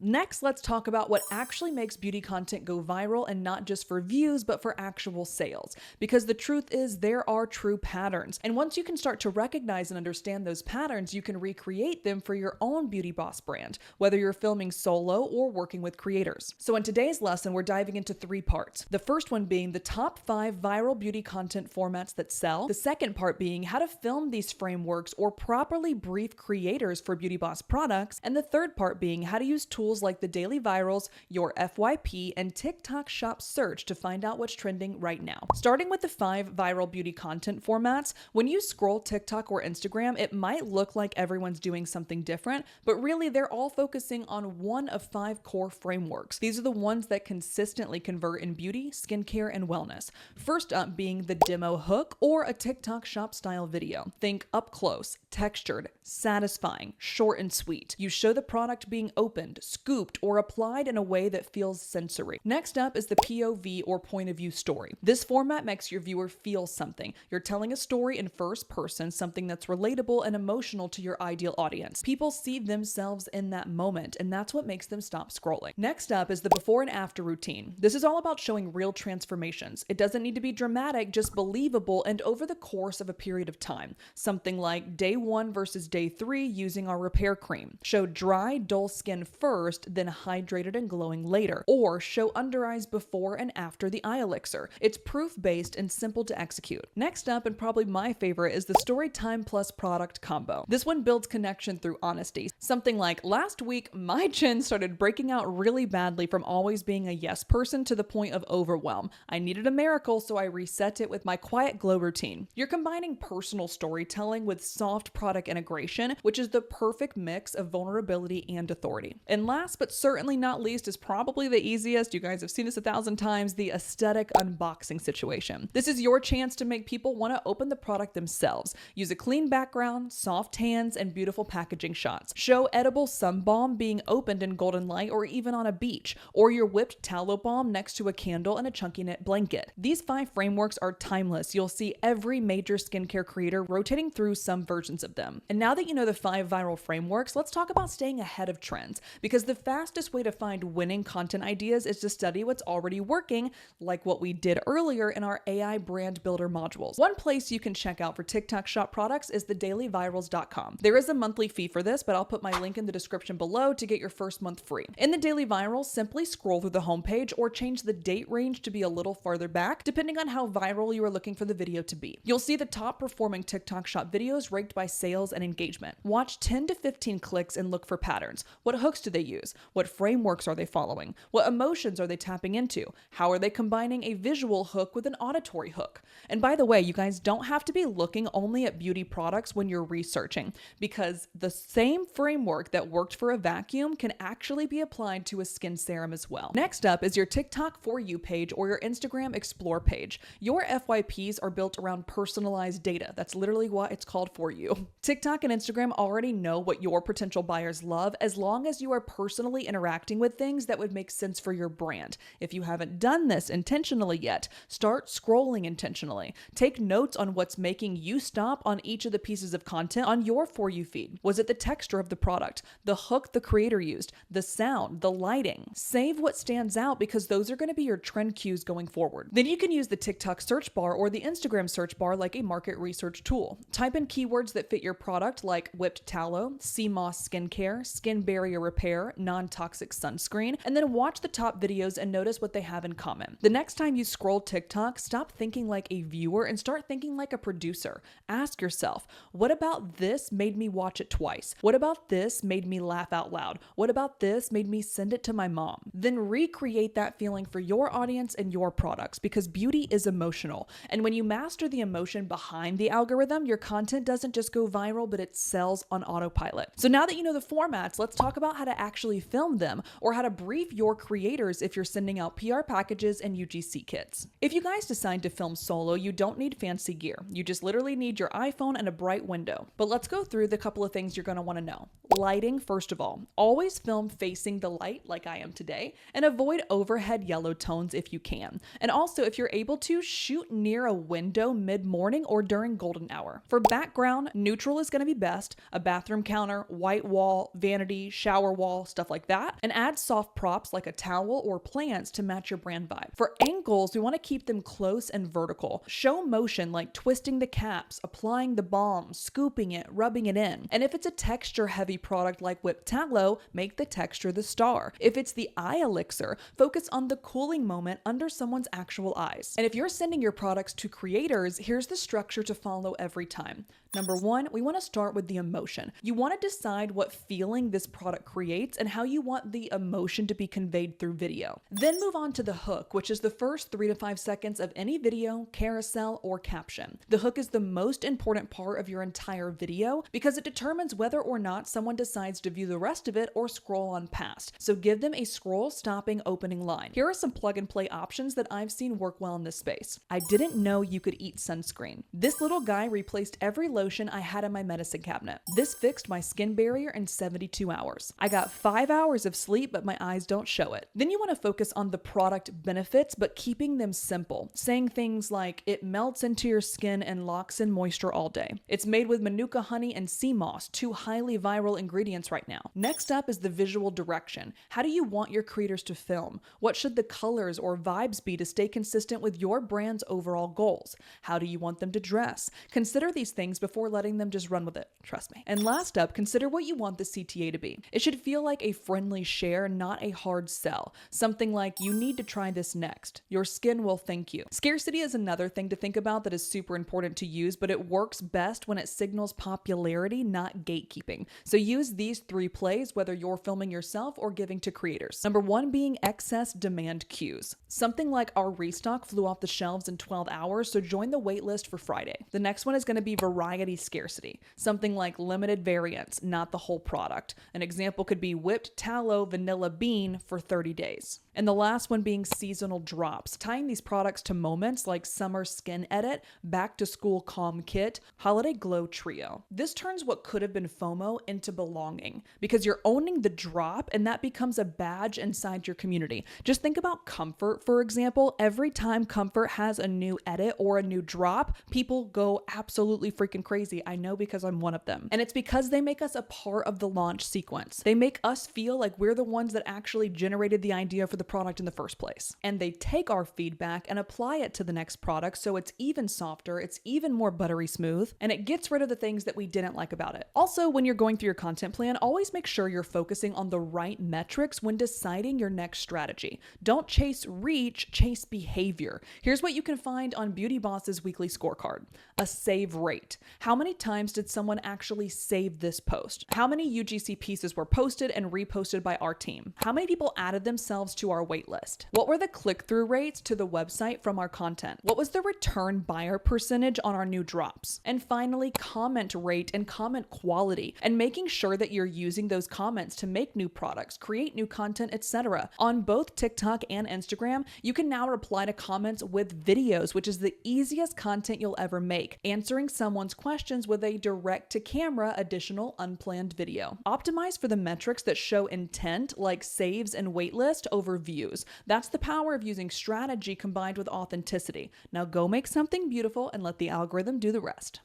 Next, let's talk about what actually makes beauty content go viral, and not just for views, but for actual sales. Because the truth is, there are true patterns. And once you can start to recognize and understand those patterns, you can recreate them for your own beauty boss brand, whether you're filming solo or working with creators. So in today's lesson, we're diving into 3 parts. The first one being the top 5 viral beauty content formats that sell. The second part being how to film these frameworks or properly brief creators for beauty boss products. And the third part being how to use tools like the daily virals, your FYP, and TikTok shop search to find out what's trending right now. Starting with the 5 viral beauty content formats, when you scroll TikTok or Instagram, it might look like everyone's doing something different, but really they're all focusing on one of 5 core frameworks. These are the ones that consistently convert in beauty, skincare, and wellness. First up being the demo hook or a TikTok shop style video. Think up close, textured, satisfying, short and sweet. You show the product being opened, scooped, or applied in a way that feels sensory. Next up is the POV or point of view story. This format makes your viewer feel something. You're telling a story in first person, something that's relatable and emotional to your ideal audience. People see themselves in that moment, and that's what makes them stop scrolling. Next up is the before and after routine. This is all about showing real transformations. It doesn't need to be dramatic, just believable and over the course of a period of time. Something like day 1 versus day 3 using our repair cream. Show dry, dull skin first, then hydrated and glowing later. Or show under eyes before and after the eye elixir. It's proof-based and simple to execute. Next up, and probably my favorite, is the Storytime plus Product Combo. This one builds connection through honesty. Something like, last week, my chin started breaking out really badly from always being a yes person to the point of overwhelm. I needed a miracle, so I reset it with my quiet glow routine. You're combining personal storytelling with soft product integration, which is the perfect mix of vulnerability and authority. And last but certainly not least is probably the easiest, you guys have seen this 1,000 times, the aesthetic unboxing situation. This is your chance to make people want to open the product themselves. Use a clean background, soft hands, and beautiful packaging shots. Show edible sun balm being opened in golden light or even on a beach, or your whipped tallow balm next to a candle and a chunky knit blanket. These 5 frameworks are timeless. You'll see every major skincare creator rotating through some versions of them. And now that you know the 5 viral frameworks, let's talk about staying ahead of trends, because the fastest way to find winning content ideas is to study what's already working, like what we did earlier in our AI brand builder modules. One place you can check out for TikTok shop products is thedailyvirals.com. There is a monthly fee for this, but I'll put my link in the description below to get your first month free. In the Daily Virals, simply scroll through the homepage or change the date range to be a little farther back, depending on how viral you are looking for the video to be. You'll see the top performing TikTok shop videos ranked by sales and engagement. Watch 10 to 15 clicks and look for patterns. What hooks do they use? What frameworks are they following? What emotions are they tapping into? How are they combining a visual hook with an auditory hook? And by the way, you guys don't have to be looking only at beauty products when you're researching, because the same framework that worked for a vacuum can actually be applied to a skin serum as well. Next up is your TikTok For You page or your Instagram Explore page. Your FYPs are built around personalized data. That's literally why it's called For You. TikTok and Instagram already know what your potential buyers love, as long as you are personally interacting with things that would make sense for your brand. If you haven't done this intentionally yet, start scrolling intentionally. Take notes on what's making you stop on each of the pieces of content on your For You feed. Was it the texture of the product, the hook the creator used, the sound, the lighting? Save what stands out, because those are going to be your trend cues going forward. Then you can use the TikTok search bar or the Instagram search bar like a market research tool. Type in keywords that fit your product like whipped tallow, sea moss skincare, skin barrier repair, non-toxic sunscreen, and then watch the top videos and notice what they have in common. The next time you scroll TikTok, stop thinking like a viewer and start thinking like a producer. Ask yourself, what about this made me watch it twice? What about this made me laugh out loud? What about this made me send it to my mom? Then recreate that feeling for your audience and your products, because beauty is emotional. And when you master the emotion behind the algorithm, your content doesn't just go viral, but it sells on autopilot. So now that you know the formats, let's talk about how to actually film them, or how to brief your creators if you're sending out PR packages and UGC kits. If you guys decide to film solo, you don't need fancy gear. You just literally need your iPhone and a bright window. But let's go through the couple of things you're going to want to know. Lighting, first of all. Always film facing the light like I am today, and avoid overhead yellow tones if you can. And also, if you're able to, shoot near a window mid-morning or during golden hour. For background, neutral is going to be best. A bathroom counter, white wall, vanity, shower wall, stuff like that, and add soft props like a towel or plants to match your brand vibe. For angles, we want to keep them close and vertical. Show motion like twisting the caps, applying the balm, scooping it, rubbing it in. And if it's a texture-heavy product like whipped tallow, make the texture the star. If it's the eye elixir, focus on the cooling moment under someone's actual eyes. And if you're sending your products to creators, here's the structure to follow every time. Number one, we want to start with the emotion. You want to decide what feeling this product creates and how you want the emotion to be conveyed through video. Then move on to the hook, which is the first 3 to 5 seconds of any video, carousel, or caption. The hook is the most important part of your entire video because it determines whether or not someone decides to view the rest of it or scroll on past. So give them a scroll stopping opening line. Here are some plug and play options that I've seen work well in this space. I didn't know you could eat sunscreen. This little guy replaced every lotion I had in my medicine cabinet. This fixed my skin barrier in 72 hours. I got 5 hours of sleep, but my eyes don't show it. Then you want to focus on the product benefits, but keeping them simple. Saying things like, it melts into your skin and locks in moisture all day. It's made with manuka honey and sea moss, 2 highly viral ingredients right now. Next up is the visual direction. How do you want your creators to film? What should the colors or vibes be to stay consistent with your brand's overall goals? How do you want them to dress? Consider these things before letting them just run with it, trust me. And last up, consider what you want the CTA to be. It should feel like a friendly share, not a hard sell. Something like, you need to try this next. Your skin will thank you. Scarcity is another thing to think about that is super important to use, but it works best when it signals popularity, not gatekeeping. So use these 3 plays whether you're filming yourself or giving to creators. Number 1 being excess demand cues. Something like, our restock flew off the shelves in 12 hours, so join the waitlist for Friday. The next one is going to be variety scarcity. Something like limited variants, not the whole product. An example could be whipped tallow vanilla bean for 30 days. And the last one being seasonal drops, tying these products to moments like summer skin edit, back to school calm kit, holiday glow trio. This turns what could have been FOMO into belonging because you're owning the drop and that becomes a badge inside your community. Just think about Comfort, for example. Every time Comfort has a new edit or a new drop, people go absolutely freaking crazy. I know because I'm one of them. And it's because they make us a part of the launch sequence. They make us feel like we're the ones that actually generated the idea for the product in the first place. And they take our feedback and apply it to the next product so it's even softer, it's even more buttery smooth, and it gets rid of the things that we didn't like about it. Also, when you're going through your content plan, always make sure you're focusing on the right metrics when deciding your next strategy. Don't chase reach, chase behavior. Here's what you can find on Beauty Boss's weekly scorecard. A save rate. How many times did someone actually save this post? How many UGC pieces were posted and reposted by our team? How many people added themselves to our waitlist? What were the click-through rates to the website from our content? What was the return buyer percentage on our new drops? And finally, comment rate and comment quality, and making sure that you're using those comments to make new products, create new content, etc. On both TikTok and Instagram, you can now reply to comments with videos, which is the easiest content you'll ever make, answering someone's questions with a direct-to-camera additional unplanned video. Optimize for the metrics that show intent, like saves and waitlist, over views. That's the power of using strategy combined with authenticity. Now go make something beautiful and let the algorithm do the rest.